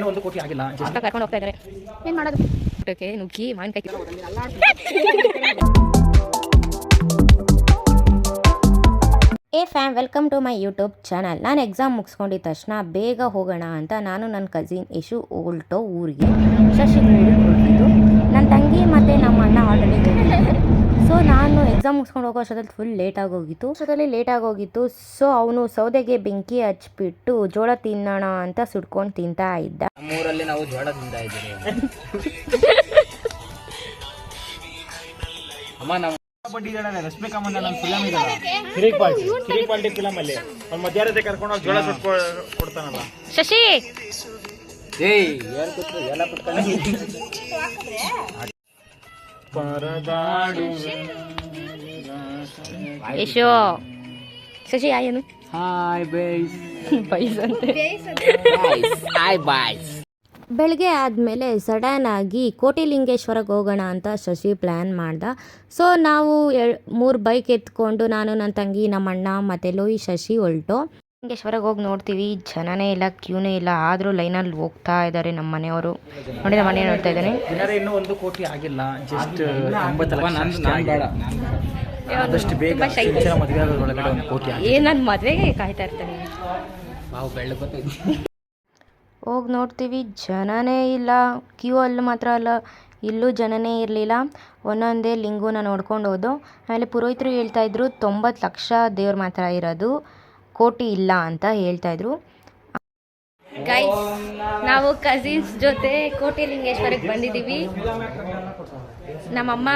ಒಂದು ಕೋಟಿ ಆಗಿಲ್ಲ ಕರ್ಕೊಂಡು ಹೋಗ್ತಾ ಇದ್ದಾರೆ. ಏನು ಮಾಡೋದು? ಊಟಕ್ಕೆ ನುಗ್ಗಿ ಮಾವಿನಕಾಯಿ. Hey fam, welcome to my YouTube channel. ನಾನು ಎಕ್ಸಾಮ್ ಮುಗಿಸ್ಕೊಂಡಿದ್ದ ತಕ್ಷಣ ಬೇಗ ಹೋಗೋಣ ಅಂತ ನಾನು ನನ್ನ ಕಸಿನ್ ಯಶು ಹೊರಟೋ ಊರಿಗೆ. ಶಶಿ ಊರಿಗೆ ಹೊರಟಿದ್ದು. ನನ್ನ ತಂಗಿ ಮತ್ತು ನಮ್ಮ ಅಣ್ಣ ಆಲ್ರೆಡಿ ಹೋಗಿದ್ದು. ಸೊ ನಾನು ಎಕ್ಸಾಮ್ ಮುಗಿಸ್ಕೊಂಡು ಹೋಗೋ ಅಷ್ಟೊತ್ತಲ್ಲಿ ಫುಲ್ ಲೇಟಾಗಿ ಹೋಗಿತ್ತು. ಸೊ ಅವನು ಸೌದೆಗೆ ಬೆಂಕಿ ಹಚ್ಬಿಟ್ಟು ಜೋಳ ತಿನ್ನೋಣ ಅಂತ ಸುಡ್ಕೊಂಡು ತಿಂತಾ ಇದ್ದ. ನಮ್ಮೂರಲ್ಲಿ ನಾವು ಜೋಳ ತಿಂತಾ ಇದ್ದೀವಿ. ಅಮ್ಮ ನಾವು ರಶ್ಮಿಕಾ ಮಂದಣ್ಣ ಫಿಲಮ್ ಇದೆ, ಕಿರಿಕ್ ಪಾಲ್ಟಿ ಫಿಲಮ್ ಅಲ್ಲಿ ಅವ್ನು ಮಧ್ಯಾಹ್ನತೆ ಕರ್ಕೊಂಡು ಹೋಗಿ ಜೋಳ ಸುಟ್ಟು ಕೊಡ್ತಾನಲ್ಲ ಶಶಿ. ಏಯ್ ಯಾರು ಕೂತ್ರು ಎಲ್ಲ ಕುತ್ಕೊಂಡು ಪರದಾಡು ಯಶು ಶಶಿ ಏನು ಹಾಯ್ ಬೈಸ್ ಬೈಸ್ ಅಂತೆ. Hi boys. ಬೆಳಗ್ಗೆ ಆದಮೇಲೆ ಸಡನ್ನಾಗಿ ಕೋಟಿಲಿಂಗೇಶ್ವರಕ್ಕೆ ಹೋಗೋಣ ಅಂತ ಶಶಿ ಪ್ಲ್ಯಾನ್ ಮಾಡ್ದ. ಸೊ ನಾವು 3 ಬೈಕ್ ಎತ್ಕೊಂಡು ನಾನು, ನನ್ನ ತಂಗಿ, ನಮ್ಮ ಅಣ್ಣ ಮತ್ತು ಲೋಯಿ ಶಶಿ ಹೊರಟು ಲಿಂಗೇಶ್ವರಕ್ಕೆ ಹೋಗಿ ನೋಡ್ತೀವಿ. ಜನನೇ ಇಲ್ಲ, ಕ್ಯೂನೇ ಇಲ್ಲ, ಆದರೂ ಲೈನಲ್ಲಿ ಹೋಗ್ತಾ ಇದ್ದಾರೆ ನಮ್ಮ ಮನೆಯವರು. ನೋಡಿ ನಮ್ಮ ಮನೆ ನೋಡ್ತಾ ಇದ್ದಾನೆ. ಇನ್ನೂ 1 ಕೋಟಿ ಆಗಿಲ್ಲ, ಜಸ್ಟ್ 9 ಆದಷ್ಟು ಬೇಗ ಮದುವೆ ಆಗೋದ್ರೊಳಗಡೆ 1 ಕೋಟಿ ಆಗಿದೆ. ನಾನು ಮದುವೆಗೆ ಕಾಯ್ತಾ ಇರ್ತೇನೆ. ನಾವು ಬೆಳ್ಳಗೆ ಬರ್ತಾಯಿದ್ವಿ. ಹೋಗಿ ನೋಡ್ತೀವಿ, ಜನನೇ ಇಲ್ಲ. ಕ್ಯೂ ಅಲ್ಲಿ ಮಾತ್ರ ಅಲ್ಲ, ಇಲ್ಲೂ ಜನನೇ ಇರಲಿಲ್ಲ. ಒಂದೊಂದೇ ಲಿಂಗುನ ನೋಡ್ಕೊಂಡು ಹೋದು. ಆಮೇಲೆ ಪುರೋಹಿತರು ಹೇಳ್ತಾಯಿದ್ರು 90 ಲಕ್ಷ ದೇವ್ರ ಮಾತ್ರ ಇರೋದು, ಕೋಟಿ ಇಲ್ಲ ಅಂತ ಹೇಳ್ತಾಯಿದ್ರು. ಗೈಸ್, ನಾವು ಕಸಿನ್ಸ್ ಜೊತೆ ಕೋಟಿಲಿಂಗೇಶ್ವರಕ್ಕೆ ಬಂದಿದ್ದೀವಿ. ನಮ್ಮಮ್ಮ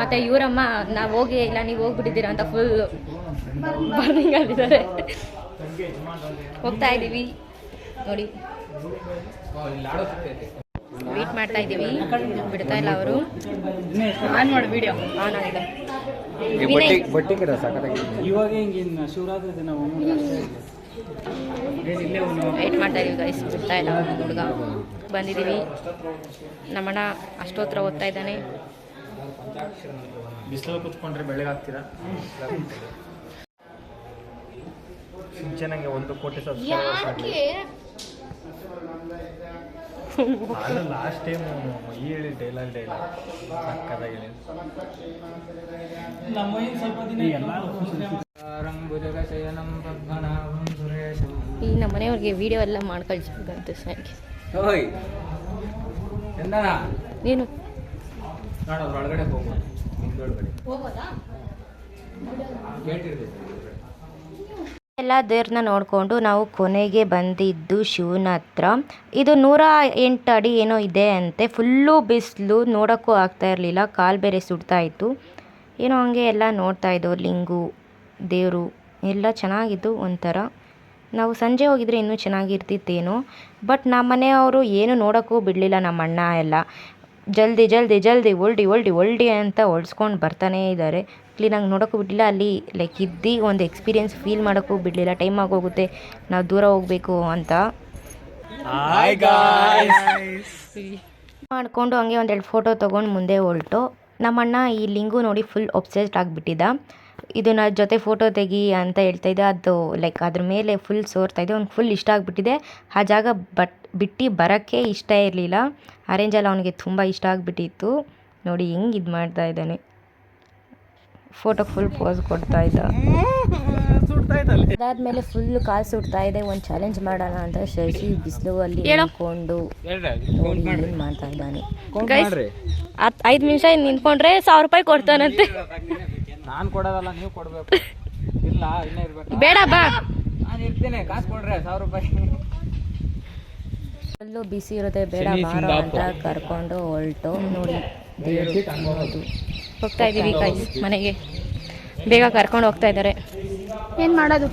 ಮತ್ತು ಇವರಮ್ಮ ನಾವು ಹೋಗೇ ಇಲ್ಲ, ನೀವು ಹೋಗ್ಬಿಟ್ಟಿದ್ದೀರಾ ಅಂತ ಫುಲ್ ಬರ್ನಿಂಗ್ ಆಗಿದ್ದಾರೆ. ಹೋಗ್ತಾ ಇದ್ದೀವಿ ನೋಡಿ, ವೇಟ್ ಮಾಡ್ತಾ ಇದ್ದೀವಿ, ಬಿಡ್ತಾ ಇಲ್ಲ ಅವರು. ಆನ್ ಮಾಡಿ ವಿಡಿಯೋ ಆನ್ ಆಗಿದೆ. ಇವಾಗ ಹಿಂಗಿನ ಶಿವರಾತ್ರಿ ದಿನ ವೇಟ್ ಮಾಡ್ತಾ ಇದೀವಿ ಗೈಸ್, ಬಿಡ್ತಾ ಇಲ್ಲ ಹುಡುಗ. ಬಂದಿದ್ದೀವಿ, ನಮ್ಮಣ್ಣ ಅಷ್ಟೋತ್ರ ಓದ್ತಾ ಇದ್ದಾನೆ. ಬಿಸಿಲು ಕುತ್ಕೊಂಡ್ರೆ ಬೆಳಗಾಗ್ತೀರಾ? ಚೆನ್ನಾಗಿ 1 ಕೋಟಿ ಸಬ್ಸ್ಕ್ರೈಬರ್ಸ್. ಅದು ಲಾಸ್ಟ್ ಟೈಮ್ ಹೇಳಿ ಡೈಲಾಗ್ ಸಕ್ಕದಾಗಿ ಹೇಳಿ. ಈ ನಮ್ಮ ಮನೆಯವ್ರಿಗೆ ವಿಡಿಯೋ ಎಲ್ಲ ಮಾಡಿ ಕಳಿಸ್ಬೇಕಂತೆ ಸಾಯಂಗೆ. ಏನು ಒಳಗಡೆ ಎಲ್ಲ ದೇವ್ರನ್ನ ನೋಡಿಕೊಂಡು ನಾವು ಕೊನೆಗೆ ಬಂದಿದ್ದು ಶಿವನ ಹತ್ರ. ಇದು 108 ಅಡಿ ಏನೋ ಇದೆ ಅಂತೆ. ಫುಲ್ಲು ಬಿಸಿಲು, ನೋಡೋಕ್ಕೂ ಆಗ್ತಾ ಇರಲಿಲ್ಲ, ಕಾಲು ಬೇರೆ ಸುಡ್ತಾ ಇತ್ತು. ಏನೋ ಹಂಗೆ ಎಲ್ಲ ನೋಡ್ತಾ ಇದ್ದೋ, ಲಿಂಗು ದೇವರು ಎಲ್ಲ ಚೆನ್ನಾಗಿತ್ತು ಒಂಥರ. ನಾವು ಸಂಜೆ ಹೋಗಿದ್ರೆ ಇನ್ನೂ ಚೆನ್ನಾಗಿರ್ತಿತ್ತೇನೋ. ಬಟ್ ನಮ್ಮ ಮನೆಯವರು ಏನು ನೋಡೋಕ್ಕೂ ಬಿಡಲಿಲ್ಲ. ನಮ್ಮ ಅಣ್ಣ ಎಲ್ಲ ಜಲ್ದಿ ಜಲ್ದಿ ಜಲ್ದಿ ಒಲ್ಡಿ ಅಂತ ಹೊಳ್ಸ್ಕೊಂಡು ಬರ್ತಾನೇ ಇದ್ದಾರೆ. ಕ್ಲೀನಾಗಿ ನೋಡೋಕ್ಕೂ ಬಿಡಲಿಲ್ಲ. ಅಲ್ಲಿ ಲೈಕ್ ಇದ್ದು ಒಂದು ಎಕ್ಸ್ಪೀರಿಯೆನ್ಸ್ ಫೀಲ್ ಮಾಡೋಕ್ಕೂ ಬಿಡಲಿಲ್ಲ. ಟೈಮ್ ಆಗೋಗುತ್ತೆ, ನಾವು ದೂರ ಹೋಗಬೇಕು ಅಂತ ಮಾಡಿಕೊಂಡು ಹಂಗೆ 1-2 ಫೋಟೋ ತೊಗೊಂಡು ಮುಂದೆ ಹೊರಟು. ನಮ್ಮಣ್ಣ ಈ ಲಿಂಗು ನೋಡಿ ಫುಲ್ ಒಬ್ಸೆಸ್ಡ್ ಆಗಿಬಿಟ್ಟಿದ್ದ. ಇದನ್ನ ಜೊತೆ ಫೋಟೋ ತೆಗಿ ಅಂತ ಹೇಳ್ತಾಯಿದ್ದೆ. ಅದು ಲೈಕ್ ಅದ್ರ ಮೇಲೆ ಫುಲ್ ಸೋರ್ತಾಯಿದ್ದೆ. ಅವ್ನಿಗೆ ಫುಲ್ ಇಷ್ಟ ಆಗಿಬಿಟ್ಟಿದೆ. ಆ ಜಾಗ ಬಿಟ್ಟು ಬರೋಕ್ಕೆ ಇಷ್ಟ ಇರಲಿಲ್ಲ. ಅರೇಂಜೆಲ್ಲ ಅವನಿಗೆ ತುಂಬ ಇಷ್ಟ ಆಗಿಬಿಟ್ಟಿತ್ತು. ನೋಡಿ ಹೆಂಗೆ ಇದು ಮಾಡ್ತಾ ಇದ್ದಾನೆ, ಫೋಟೋಗೆ ಫುಲ್ ಪೋಸ್ ಕೊಡ್ತಾ ಇದ್ದ. ಅದಾದಮೇಲೆ ಫುಲ್ ಕಾಲು ಸುಡ್ತಾ ಇದೆ. ಒಂದು ಚಾಲೆಂಜ್ ಮಾಡೋಣ ಅಂತ ಶಶಿ ಬಿಸಿಲು ಅಲ್ಲಿ ನಿಂತ್ಕೊಂಡು ನೋಡಿ ಏನು ಮಾಡ್ತಾ ಇದ್ದಾನೆ. 5 ನಿಮಿಷ ನಿಂತ್ಕೊಂಡ್ರೆ 1000 ರೂಪಾಯಿ ಕೊಡ್ತಾನಂತೆ. ನಾನು ಕೊಡೋದಲ್ಲ, ನೀವು ಕೊಡಬೇಕು. ಇಲ್ಲ ಇನ್ನೇ ಇರಬೇಕು. ಬೇಡ ಬಾ, ನಾನು ಇರ್ತೀನಿ, ಕಾಸು ಕೊಡ್ರೆ 1000 ರೂಪಾಯಿ. ಫುಲ್ಲು ಬಿಸಿ ಇರುತ್ತೆ, ಬೇಡ ಬಾರೋ ಅಂತ ಕರ್ಕೊಂಡು ಹೊರಟು. ನೋಡಿ ದೇವ್ರು ಹೋಗ್ತಾ ಇದ್ದೀವಿ ಗೈಸ್ ಮನೆಗೆ. ಬೇಗ ಕರ್ಕೊಂಡು ಹೋಗ್ತಾ ಇದ್ದಾರೆ. ಏನು ಮಾಡೋದು,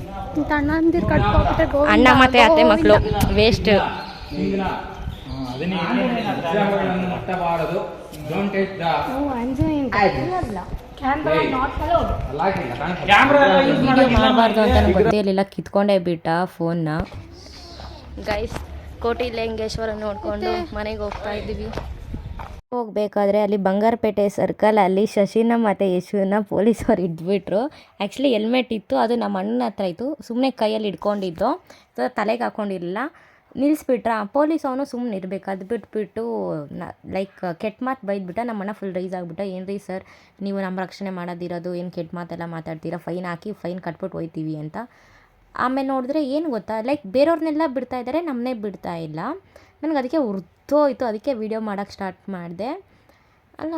ಅಣ್ಣ ಮತ್ತು ಅತ್ತೆ ಮಕ್ಕಳು ವೇಸ್ಟ್. ಮಾಡಬಾರ್ದು ಅಂತ ನನಗೆ ಗೊತ್ತೇ ಇರಲಿಲ್ಲ, ಕಿತ್ಕೊಂಡೇ ಬಿಟ್ಟ ಫೋನ್ನ. ಗೈಸ್, ಕೋಟಿಲಿಂಗೇಶ್ವರ ನೋಡಿಕೊಂಡು ಮನೆಗೆ ಹೋಗ್ತಾ ಇದ್ದೀವಿ. ಹೋಗಬೇಕಾದ್ರೆ ಅಲ್ಲಿ ಬಂಗಾರಪೇಟೆ ಸರ್ಕಲಲ್ಲಿ ಶಶಿನ ಮತ್ತು ಯಶುನ ಪೊಲೀಸವ್ರು ಹಿಡ್ಬಿಟ್ರು. ಆ್ಯಕ್ಚುಲಿ ಹೆಲ್ಮೆಟ್ ಇತ್ತು, ಅದು ನಮ್ಮ ಅಣ್ಣನ ಹತ್ರ ಇತ್ತು. ಸುಮ್ಮನೆ ಕೈಯಲ್ಲಿ ಹಿಡ್ಕೊಂಡಿದ್ದು, ತಲೆಗೆ ಹಾಕ್ಕೊಂಡಿರಲಿಲ್ಲ. ನಿಲ್ಲಿಸ್ಬಿಟ್ರ ಪೊಲೀಸ್ ಅವನು ಸುಮ್ಮನೆ ಇರಬೇಕು. ಅದು ಬಿಟ್ಬಿಟ್ಟು ಲೈಕ್ ಕೆಟ್ಟ ಮಾತು ಬೈದ್ಬಿಟ್ಟ. ನಮ್ಮಣ್ಣ ಫುಲ್ ರೈಸ್ ಆಗಿಬಿಟ್ಟ. ಏನು ರೀ ಸರ್ ನೀವು ನಮ್ಮ ರಕ್ಷಣೆ ಮಾಡೋದಿರೋದು, ಏನು ಕೆಟ್ಟ ಮಾತೆಲ್ಲ ಮಾತಾಡ್ತೀರಾ, ಫೈನ್ ಹಾಕಿ ಫೈನ್ ಕಟ್ಬಿಟ್ಟು ಹೋಯ್ತೀವಿ ಅಂತ. ಆಮೇಲೆ ನೋಡಿದ್ರೆ ಏನು ಗೊತ್ತಾ, ಲೈಕ್ ಬೇರೆಯವ್ರನ್ನೆಲ್ಲ ಬಿಡ್ತಾ ಇದ್ದಾರೆ, ನಮ್ಮನ್ನೇ ಬಿಡ್ತಾ ಇಲ್ಲ. ನನಗೆ ಅದಕ್ಕೆ ಉರ್ತೋಯ್ತು. ಅದಕ್ಕೆ ವೀಡಿಯೋ ಮಾಡೋಕ್ಕೆ ಸ್ಟಾರ್ಟ್ ಮಾಡಿದೆ. ಅಲ್ಲ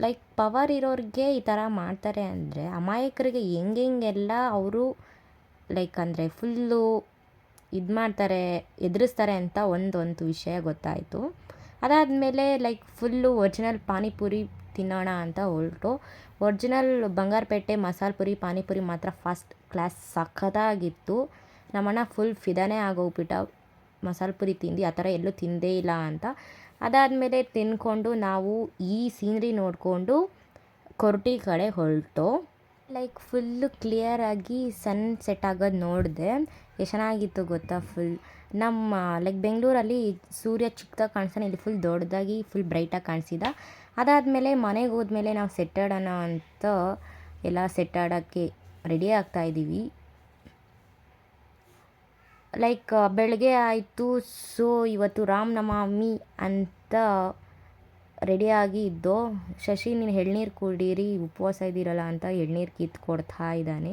ಲೈಕ್ ಪವರ್ ಇರೋರಿಗೆ ಈ ಥರ ಮಾಡ್ತಾರೆ ಅಂದರೆ ಅಮಾಯಕರಿಗೆ ಹೆಂಗೆಲ್ಲ ಅವರು ಲೈಕ್ ಅಂದರೆ ಫುಲ್ಲು ಇದು ಮಾಡ್ತಾರೆ, ಎದುರಿಸ್ತಾರೆ ಅಂತ ಒಂದು ವಿಷಯ ಗೊತ್ತಾಯಿತು. ಅದಾದಮೇಲೆ ಲೈಕ್ ಫುಲ್ಲು ಒರಿಜಿನಲ್ ಪಾನಿಪುರಿ ತಿನ್ನೋಣ ಅಂತ ಹೊರಟು. ಒರಿಜಿನಲ್ ಬಂಗಾರಪೇಟೆ ಮಸಾಲೆ ಪುರಿ ಪಾನಿಪುರಿ ಮಾತ್ರ ಫಸ್ಟ್ ಕ್ಲಾಸ್ ಸಖತ್ತಾಗಿತ್ತು. ನಮ್ಮಣ್ಣ ಫುಲ್ ಫಿದಾನೇ ಆಗೋಗ್ಬಿಟ್ಟ ಮಸಾಲೆ ಪುರಿ ತಿಂದು, ಆ ಥರ ಎಲ್ಲೂ ತಿಂದೇ ಇಲ್ಲ ಅಂತ. ಅದಾದಮೇಲೆ ತಿಂದ್ಕೊಂಡು ನಾವು ಈ ಸೀನ್ರಿ ನೋಡಿಕೊಂಡು ಕೊರಟಿ ಕಡೆ ಹೊರಟು. ಲೈಕ್ ಫುಲ್ಲು ಕ್ಲಿಯರಾಗಿ ಸನ್ ಸೆಟ್ ಆಗೋದು ನೋಡಿದೆ. ಎಷ್ಟು ಚೆನ್ನಾಗಿತ್ತು ಗೊತ್ತಾ. ಫುಲ್ ನಮ್ಮ ಲೈಕ್ ಬೆಂಗಳೂರಲ್ಲಿ ಸೂರ್ಯ ಚಿಕ್ಕದಾಗಿ ಕಾಣಿಸ್ತಾನೆ, ಇಲ್ಲಿ ಫುಲ್ ದೊಡ್ಡದಾಗಿ ಫುಲ್ ಬ್ರೈಟಾಗಿ ಕಾಣಿಸಿದ. ಅದಾದಮೇಲೆ ಮನೆಗೆ ಹೋದ್ಮೇಲೆ ನಾವು ಸೆಟ್ ಆಡೋಣ ಅಂತ ಎಲ್ಲ ಸೆಟ್ ಆಡೋಕ್ಕೆ ರೆಡಿ ಆಗ್ತಾಯಿದ್ದೀವಿ. ಲೈಕ್ ಬೆಳಗ್ಗೆ ಆಯಿತು. ಸೊ ಇವತ್ತು ರಾಮನವಮಿ ಅಂತ ರೆಡಿಯಾಗಿ ಇದ್ದು. ಶಶಿ ನೀನು ಎಳ್ನೀರು ಕುಡೀರಿ, ಉಪವಾಸ ಇದ್ದೀರಲ್ಲ ಅಂತ ಎಳ್ನೀರು ಕಿತ್ತು ಕೊಡ್ತಾ ಇದ್ದಾನೆ.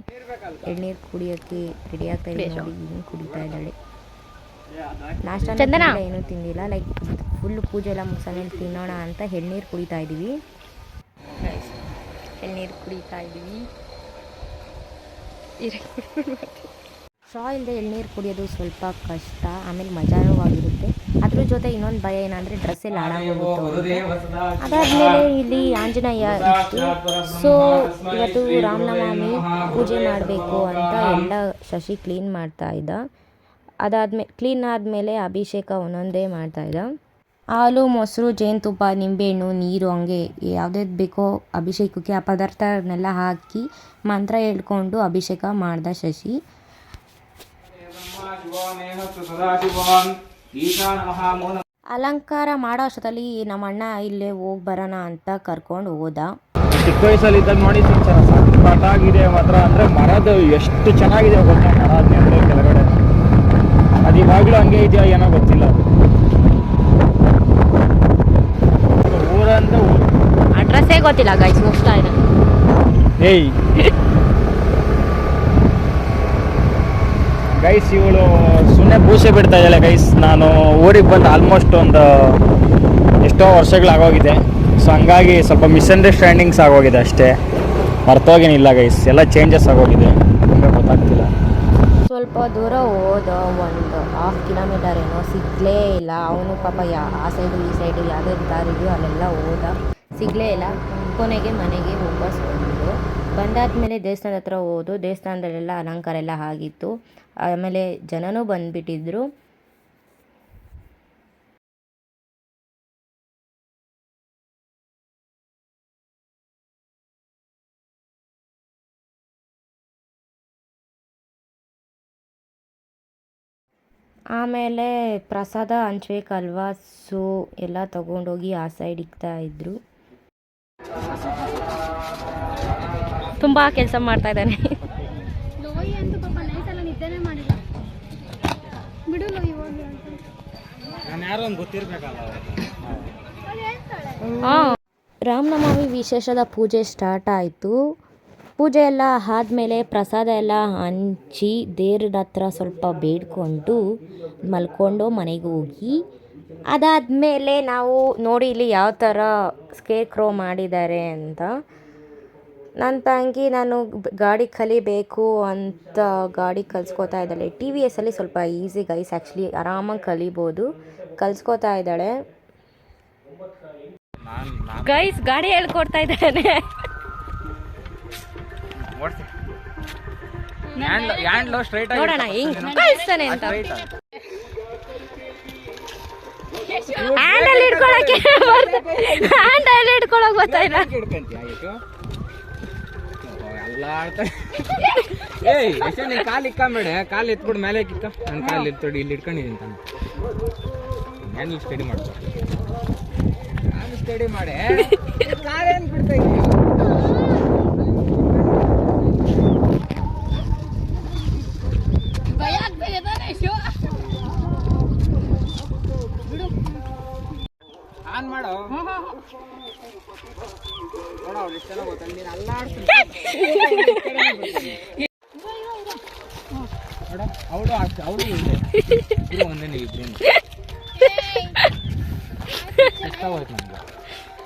ಎಳ್ನೀರು ಕುಡಿಯೋಕ್ಕೆ ರೆಡಿ ಆಗ್ತಾ ಇದ್ದೀನಿ ನೋಡಿ, ಏನು ಕುಡಿತಾ ಇದ್ದಾಳೆ. ನಾಷ್ಟ ಏನೂ ತಿಂದಿಲ್ಲ. ಲೈಕ್ ಫುಲ್ಲು ಪೂಜೆ ಎಲ್ಲ ಮುಗಿಸೋಮೇಲೆ ತಿನ್ನೋಣ ಅಂತ ಎಳ್ನೀರು ಕುಡಿತಾ ಇದ್ದೀವಿ. ಎಳ್ನೀರು ಕುಡಿತಾ ಇದ್ದೀವಿ. ಸ್ಟ್ರಾ ಇಲ್ಲದೆ ಎಳ್ನೀರು ಕುಡಿಯೋದು ಸ್ವಲ್ಪ ಕಷ್ಟ, ಆಮೇಲೆ ಮಜಾನೂ ಆಗಿರುತ್ತೆ. ಅದ್ರ ಜೊತೆ ಇನ್ನೊಂದು ಭಯ ಏನಂದರೆ ಡ್ರೆಸ್ ಎಲ್ಲ ಹಾಳಾಗೋಗುತ್ತೆ. ಅದಾದಮೇಲೆ ಇಲ್ಲಿ ಆಂಜನೇಯ ಇತ್ತು. ಸೊ ಇವತ್ತು ರಾಮನವಮಿ ಪೂಜೆ ಮಾಡಬೇಕು ಅಂತ ಎಲ್ಲ ಶಶಿ ಕ್ಲೀನ್ ಮಾಡ್ತಾ ಇದ್ದ. ಕ್ಲೀನ್ ಆದಮೇಲೆ ಅಭಿಷೇಕ ಒಂದೊಂದೇ ಮಾಡ್ತಾಯಿದ್ದ. ಹಾಲು, ಮೊಸರು, ಜೇನುತುಪ್ಪ, ನಿಂಬೆಹಣ್ಣು, ನೀರು, ಹಂಗೆ ಯಾವುದ್ಯಾವ್ದು ಬೇಕೋ ಅಭಿಷೇಕಕ್ಕೆ ಆ ಪದಾರ್ಥನೆಲ್ಲ ಹಾಕಿ ಮಂತ್ರ ಹೇಳ್ಕೊಂಡು ಅಭಿಷೇಕ ಮಾಡ್ದ ಶಶಿ. ಅಲಂಕಾರ ಮಾಡೋ ಅಷ್ಟರಲ್ಲಿ ನಮ್ಮ ಅಣ್ಣ ಇಲ್ಲೇ ಹೋಗಿ ಬರೋಣ ಅಂತ ಕರ್ಕೊಂಡು ಹೋದ. ಚಿಕ್ಕ ವಯಸ್ಸಲ್ಲಿ ಇದ್ದಾಗ ನೋಡಿ ಸಖತ್ತಾಗಿದೆ ಮಾತ್ರ. ಅಂದರೆ ಮರದ್ದು ಎಷ್ಟು ಚೆನ್ನಾಗಿದೆ ಗೊತ್ತಾ, ಮರ ಅಂದರೆ ಕೆಳಗಡೆ ಅದು ಇವಾಗಲೂ ಹಂಗೆ ಇದೆಯಾ ಏನೋ ಗೊತ್ತಿಲ್ಲ. ಊರಂತ ಅಡ್ರೆಸ್ಸೇ ಗೊತ್ತಿಲ್ಲ ಗೈಸ್, ಹೋಗ್ತಾ ಇದೆ. ಏಯ್ ಗೈಸ್, ಇವಳು ಸುಮ್ಮನೆ ಬೂಸೆ ಬಿಡ್ತಾ ಇದ್ದಾಳೆ ಗೈಸ್. ನಾನು ಊರಿಗೆ ಬಂದು ಆಲ್ಮೋಸ್ಟ್ ಒಂದು ಎಷ್ಟೋ ವರ್ಷಗಳಾಗೋಗಿದೆ. ಸೊ ಹಂಗಾಗಿ ಸ್ವಲ್ಪ ಮಿಸ್ಅಂಡರ್ಸ್ಟ್ಯಾಂಡಿಂಗ್ಸ್ ಆಗೋಗಿದೆ ಅಷ್ಟೇ, ಮರ್ತೋಗೇನಿಲ್ಲ ಗೈಸ್. ಎಲ್ಲ ಚೇಂಜಸ್ ಆಗೋಗಿದೆ, ನಮಗೆ ಗೊತ್ತಾಗ್ತಿಲ್ಲ. ಸ್ವಲ್ಪ ದೂರ ಹೋದ, ಒಂದು 1/2 ಕಿಲೋಮೀಟರ್ ಏನೋ, ಸಿಗಲೇ ಇಲ್ಲ. ಅವನು ಪಾಪ ಆ ಸೈಡು ಈ ಸೈಡು ಯಾವುದೇ ದಾರಿದೆಯೋ ಅಲ್ಲೆಲ್ಲ ಹೋದ, ಸಿಗಲೇ ಇಲ್ಲ. ಕೊನೆಗೆ ಮನೆಗೆ ವಾಪಸ್ ಬಂದಾದ್ಮೇಲೆ ದೇವಸ್ಥಾನದ ಹತ್ರ ಹೋದು. ದೇವಸ್ಥಾನದಲ್ಲೆಲ್ಲ ಅಲಂಕಾರ ಎಲ್ಲ ಆಗಿತ್ತು. ಆಮೇಲೆ ಜನನೂ ಬಂದುಬಿಟ್ಟಿದ್ರು. ಆಮೇಲೆ ಪ್ರಸಾದ ಹಂಚ್ಬೇಕಲ್ವಾ, ಸೊ ಎಲ್ಲ ತಗೊಂಡೋಗಿ ಆ ಸೈಡ್ ಇಕ್ತಾ ಇದ್ರು. ತುಂಬ ಕೆಲಸ ಮಾಡ್ತಾ ಇದ್ದಾನೆ. ರಾಮನವಮಿ ವಿಶೇಷದ ಪೂಜೆ ಸ್ಟಾರ್ಟ್ ಆಯಿತು. ಪೂಜೆ ಎಲ್ಲ ಆದಮೇಲೆ ಪ್ರಸಾದ ಎಲ್ಲ ಹಂಚಿ ದೇವ್ರ ಹತ್ರ ಸ್ವಲ್ಪ ಬೇಡ್ಕೊಂಡು ಮಲ್ಕೊಂಡು ಮನೆಗೆ ಹೋಗಿ, ಅದಾದಮೇಲೆ ನಾವು ನೋಡಿ ಇಲ್ಲಿ ಯಾವ ಥರ ಸ್ಕೇರ್ ಕ್ರೋ ಮಾಡಿದ್ದಾರೆ ಅಂತ. ನನ್ನ ತಂಗಿ ನಾನು ಗಾಡಿ ಕಲಿಬೇಕು ಅಂತ ಗಾಡಿ ಕಲಿಸ್ಕೋತಾ ಇದ್ದಾಳೆ. TVS ಅಲ್ಲಿ ಸ್ವಲ್ಪ ಈಸಿ ಗೈಸ್, ಆ್ಯಕ್ಚುಲಿ ಆರಾಮಾಗಿ ಕಲಿಬೋದು. ಕಲಿಸ್ಕೋತಾ ಇದ್ದಾಳೆ ಗೈಸ್, ಗಾಡಿ ಹೇಳ್ಕೊಡ್ತಾ ಇದ್ದಾನೆ. ನೋಡೋಣ ಹೆಂಗ್ ಕಲಿಸ್ತಾನೆ ಅಂತ. Handle ಹಿಡ್ಕೊಳಕ್ಕೆ handle ಹಿಡ್ಕೊಳಕ್ ಗೊತ್ತಾಯಿಲ್ಲ. ಕಾಲು ಇಕ್ಕಬೇಡ, ಕಾಲು ಎತ್ಬಿಟ್ಟು ಮೇಲೆ ಇಕ್ಕ. ನನ್ನ ಕಾಲು ಎತ್ತೊಡಿ ಇಲ್ಲಿ ಇಟ್ಕೊಂಡಿದ್ದೀನಿ ತಾನು. ಹ್ಯಾಂಡಲ್ ಸ್ಟಡಿ ಮಾಡ್ತಾರೆ, ನಾನು ಸ್ಟಡಿ ಮಾಡೆ ಕಾಲೇನು ಬಿಡ್ತಾ ಇದ್ದೀನಿ.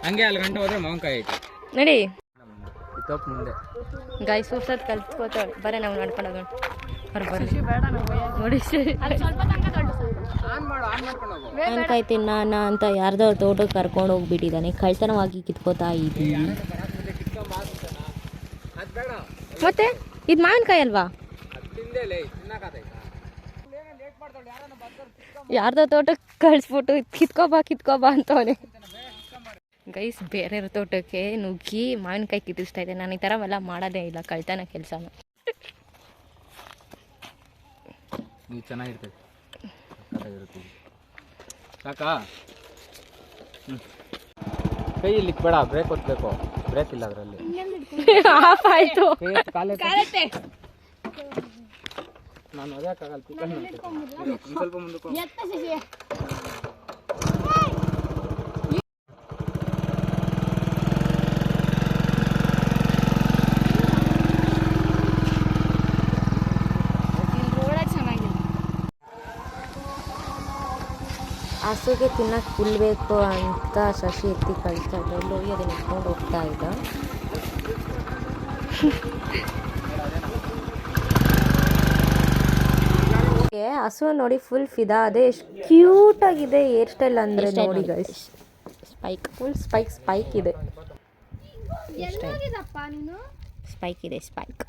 ಹಂಗೆ ಅಲ್ಲಿ ಗಂಟೆ ಹೋದ್ರೆ ಮಾವಿನಕಾಯಿ ಐತೆ ನಡಿ ತಪ್ಪು ಮುಂದೆ ಗಾಯ ಸೂರ್ಸೋದು ಕಲ್ತ್ಕೋತಾಳೆ ಬರೀ ನಾವು ನಡ್ಕೊಂಡು ಹೋಗೋಣ ನೋಡಿ ಮಾವಿನಕಾಯಿ ತಿನ್ನೋಣ ಅಂತ ಯಾರ್ದೋ ತೋಟಕ್ಕೆ ಕರ್ಕೊಂಡು ಹೋಗ್ಬಿಟ್ಟಿದ್ದಾನೆ. ಕಳ್ತನವಾಗಿ ಕಿತ್ಕೋತಾ ಇದ್ದೀವಿ. ಮತ್ತೆ ಇದು ಮಾವಿನಕಾಯಿ ಅಲ್ವಾ? ಯಾರ್ದೋ ತೋಟಕ್ಕೆ ಕಳಿಸ್ಬಿಟ್ಟು ಕಿತ್ಕೋಬಾ ಅಂತವನೆ. ಗೈಸ್ ಬೇರೆ ತೋಟಕ್ಕೆ ನುಗ್ಗಿ ಮಾವಿನಕಾಯಿ ಕಿತ್ತಿಸ್ತಾ ಇದೆ. ನಾನು ಈ ಥರವೆಲ್ಲ ಮಾಡೋದೇ ಇಲ್ಲ, ಕಳ್ತನ ಕೆಲಸನ. ನೀವು ಚೆನ್ನಾಗಿರ್ತದೆ ಸಾಕಾ? ಕೈ ಇಲ್ಲಿ ಬೇಡ, ಬ್ರೇಕ್ ಒತ್ತಬೇಕು. ಬ್ರೇಕ್ ಇಲ್ಲ ಅದರಲ್ಲಿ. ಆಫ್ ಆಯ್ತು. ನಾನು ಅದಾಗಲ್ಲ, ಸ್ವಲ್ಪ ಮುಂದಕ್ಕೆ ಹಸುಗೆ ತಿನ್ನಕ್ಕೆ ಕುಲ್ಬೇಕು ಅಂತ ಶಶಿ ಎತ್ತಿ ಕಳಿಸ್ತಾ ಇದ್ದ. ಹೋಗಿ ಅದನ್ನ ಎತ್ಕೊಂಡು ಹೋಗ್ತಾ ಇದ್ದ. ಹಸು ನೋಡಿ ಫುಲ್ ಫಿದಾ ಅದೇ, ಎಷ್ಟು ಕ್ಯೂಟ್ ಆಗಿದೆ ಹೇರ್ ಸ್ಟೈಲ್ ಅಂದರೆ ನೋಡಿ ಗೈಸ್. ಸ್ಪೈಕ್ ಫುಲ್ ಸ್ಪೈಕ್ ಇದೆ. ಸ್ಪೈಕ್ ಇದೆ ಸ್ಪೈಕ್.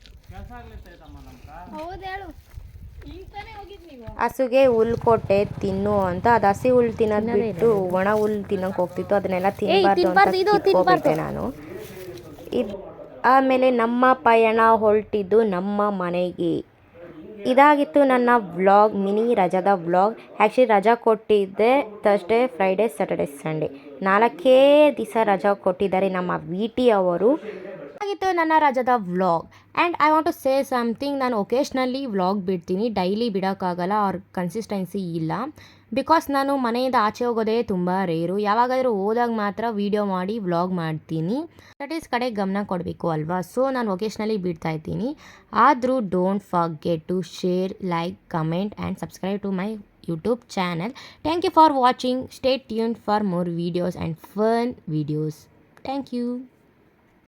ಹಸುಗೆ ಹುಲ್ ಕೊಟ್ಟೆ ತಿನ್ನು ಅಂತ. ಅದು ಹಸಿ ಹುಲ್ ತಿನ್ನೋದು ಬಿಟ್ಟು ಒಣ ಹುಲ್ ತಿನ್ನೋಕೆ ಹೋಗ್ತಿತ್ತು. ಅದನ್ನೆಲ್ಲ ತಿನ್ನಬಾರ್ದು ನಾನು. ಆಮೇಲೆ ನಮ್ಮ ಪಯಣ ಹೊರಟಿದ್ದು ನಮ್ಮ ಮನೆಗೆ. ಇದಾಗಿತ್ತು ನನ್ನ ವ್ಲಾಗ್, ಮಿನಿ ರಜಾದ ವ್ಲಾಗ್. ಆ್ಯಕ್ಚುಲಿ ರಜಾ ಕೊಟ್ಟಿದ್ದೆ ಥರ್ಸ್ಡೇ, ಫ್ರೈಡೇ, ಸ್ಯಾಟರ್ಡೇ, ಸಂಡೇ 4 ದಿವಸ ರಜಾ ಕೊಟ್ಟಿದ್ದಾರೆ ನಮ್ಮ VT ಅವರು. ಆಗಿತ್ತು ನನ್ನ ರಜಾದ vlog. And I want to say something. ನಾನು ಒಕೇಶ್ನಲ್ಲಿ ವ್ಲಾಗ್ ಬಿಡ್ತೀನಿ, ಡೈಲಿ ಬಿಡೋಕ್ಕಾಗಲ್ಲ, ಅವ್ರ ಕನ್ಸಿಸ್ಟೆನ್ಸಿ ಇಲ್ಲ. ಬಿಕಾಸ್ ನಾನು ಮನೆಯಿಂದ ಆಚೆ ಹೋಗೋದೇ ತುಂಬ ರೇರು. ಯಾವಾಗಾದರೂ ಹೋದಾಗ ಮಾತ್ರ ವೀಡಿಯೋ ಮಾಡಿ ವ್ಲಾಗ್ ಮಾಡ್ತೀನಿ. ಸ್ಟಡೀಸ್ ಕಡೆ ಗಮನ ಕೊಡಬೇಕು ಅಲ್ವಾ. ಸೊ ನಾನು ಒಕೇಶ್ನಲ್ಲಿ ಬಿಡ್ತಾ ಇದ್ದೀನಿ. ಆದರೂ don't forget to share, like, comment and subscribe to my YouTube channel. Thank you for watching. Stay tuned for more videos and fun videos. Thank you.